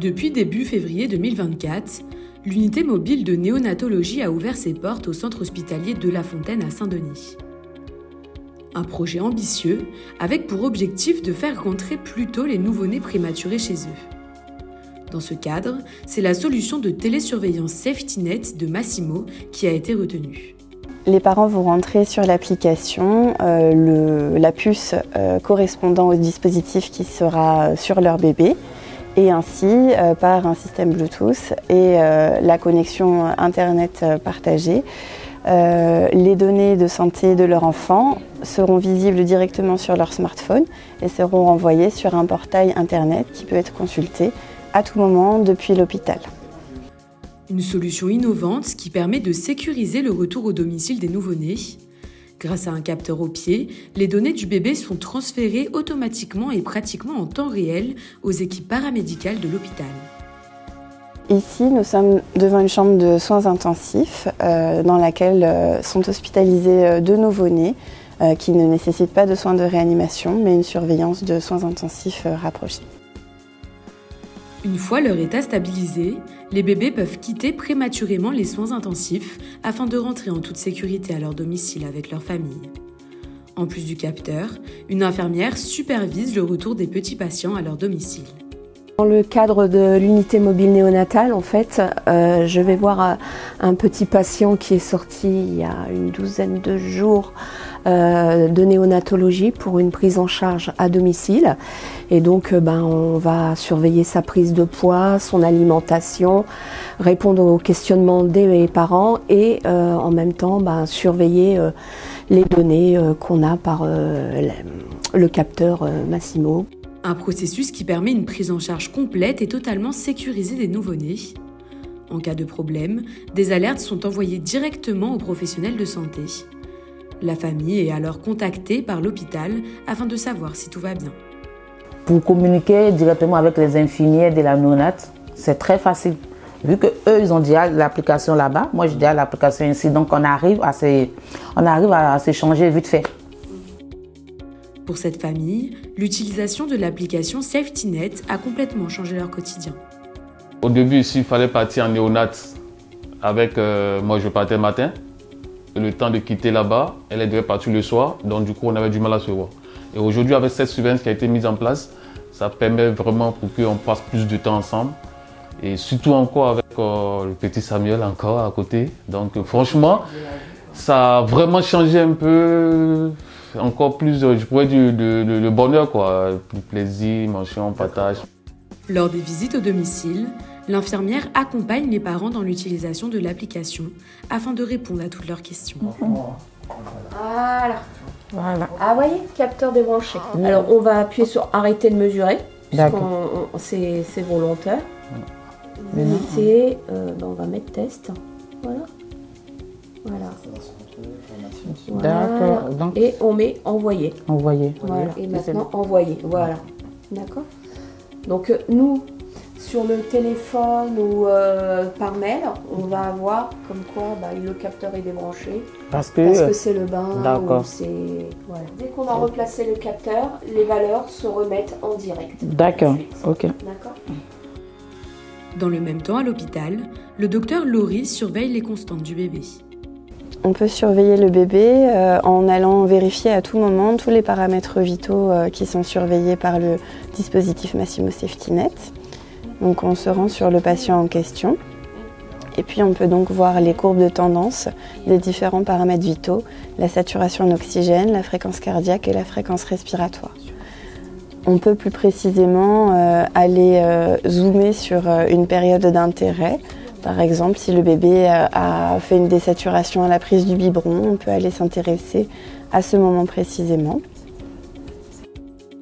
Depuis début février 2024, l'unité mobile de néonatologie a ouvert ses portes au centre hospitalier de La Fontaine à Saint-Denis. Un projet ambitieux avec pour objectif de faire rentrer plus tôt les nouveau-nés prématurés chez eux. Dans ce cadre, c'est la solution de télésurveillance SafetyNet de Massimo qui a été retenue. Les parents vont rentrer sur l'application la puce correspondant au dispositif qui sera sur leur bébé et ainsi par un système Bluetooth et la connexion Internet partagée. Les données de santé de leur enfant seront visibles directement sur leur smartphone et seront renvoyées sur un portail Internet qui peut être consulté à tout moment depuis l'hôpital. Une solution innovante qui permet de sécuriser le retour au domicile des nouveau-nés. Grâce à un capteur au pied, les données du bébé sont transférées automatiquement et pratiquement en temps réel aux équipes paramédicales de l'hôpital. Ici, nous sommes devant une chambre de soins intensifs dans laquelle sont hospitalisés 2 nouveau-nés qui ne nécessitent pas de soins de réanimation mais une surveillance de soins intensifs rapprochée. Une fois leur état stabilisé, les bébés peuvent quitter prématurément les soins intensifs afin de rentrer en toute sécurité à leur domicile avec leur famille. En plus du capteur, une infirmière supervise le retour des petits patients à leur domicile. Dans le cadre de l'unité mobile néonatale, en fait, je vais voir un petit patient qui est sorti il y a une douzaine de jours de néonatologie pour une prise en charge à domicile. Et donc, on va surveiller sa prise de poids, son alimentation, répondre aux questionnements des parents et en même temps surveiller les données qu'on a par le capteur Massimo. Un processus qui permet une prise en charge complète et totalement sécurisée des nouveau-nés. En cas de problème, des alertes sont envoyées directement aux professionnels de santé. La famille est alors contactée par l'hôpital afin de savoir si tout va bien. Pour communiquer directement avec les infirmières de la néonate, c'est très facile. Vu qu'eux, ils ont déjà l'application là-bas, moi j'ai déjà l'application ici, donc on arrive à s'échanger vite fait. Pour cette famille, l'utilisation de l'application SafetyNet a complètement changé leur quotidien. Au début, ici, il fallait partir en néonat avec moi, je partais le matin. Et le temps de quitter là-bas, elle devait partir le soir, donc du coup, on avait du mal à se voir. Et aujourd'hui, avec cette surveillance qui a été mise en place, ça permet vraiment pour qu'on passe plus de temps ensemble. Et surtout encore avec le petit Samuel encore à côté. Donc franchement, ça a vraiment changé un peu. Encore plus, je pourrais dire, le bonheur, quoi. Le plaisir, mention, partage. Lors des visites au domicile, l'infirmière accompagne les parents dans l'utilisation de l'application afin de répondre à toutes leurs questions. Voilà. Ah, voyez, capteur débranché. Alors, on va appuyer sur arrêter de mesurer. C'est volontaire. Unité, on va mettre test. Voilà. D'accord. Donc, et on met envoyer. Envoyer. Voilà. Et maintenant envoyer. Voilà. D'accord. Donc nous, sur le téléphone ou par mail, on va avoir comme quoi le capteur est débranché. Parce que c'est le bain. D'accord. Voilà. Dès qu'on a replacé le capteur, les valeurs se remettent en direct. D'accord. Ok. D'accord. Dans le même temps, à l'hôpital, le docteur Laurie surveille les constantes du bébé. On peut surveiller le bébé en allant vérifier à tout moment tous les paramètres vitaux qui sont surveillés par le dispositif Massimo SafetyNet. Donc on se rend sur le patient en question et puis on peut donc voir les courbes de tendance des différents paramètres vitaux, la saturation en oxygène, la fréquence cardiaque et la fréquence respiratoire. On peut plus précisément aller zoomer sur une période d'intérêt. Par exemple, si le bébé a fait une désaturation à la prise du biberon, on peut aller s'intéresser à ce moment précisément.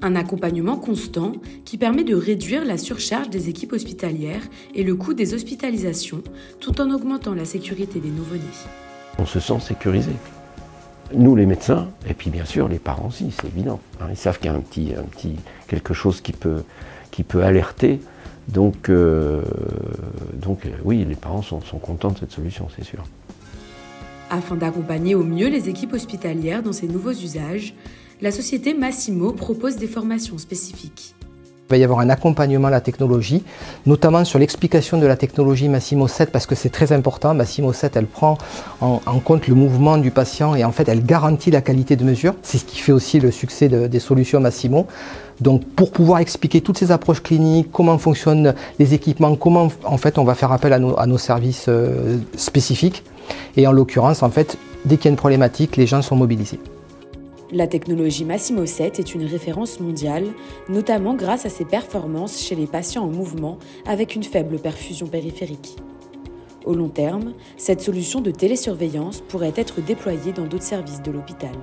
Un accompagnement constant qui permet de réduire la surcharge des équipes hospitalières et le coût des hospitalisations, tout en augmentant la sécurité des nouveau-nés. On se sent sécurisé. Nous, les médecins, et puis bien sûr les parents aussi, c'est évident. Ils savent qu'il y a un petit quelque chose qui peut alerter. Donc oui, les parents sont contents de cette solution, c'est sûr. Afin d'accompagner au mieux les équipes hospitalières dans ces nouveaux usages, la société Massimo propose des formations spécifiques. Il va y avoir un accompagnement à la technologie, notamment sur l'explication de la technologie Masimo 7 parce que c'est très important. Masimo 7, elle prend en compte le mouvement du patient et en fait elle garantit la qualité de mesure. C'est ce qui fait aussi le succès des solutions Masimo. Donc pour pouvoir expliquer toutes ces approches cliniques, comment fonctionnent les équipements, comment en fait on va faire appel à nos services spécifiques. Et en l'occurrence, en fait, dès qu'il y a une problématique, les gens sont mobilisés. La technologie Masimo 7 est une référence mondiale, notamment grâce à ses performances chez les patients en mouvement avec une faible perfusion périphérique. Au long terme, cette solution de télésurveillance pourrait être déployée dans d'autres services de l'hôpital.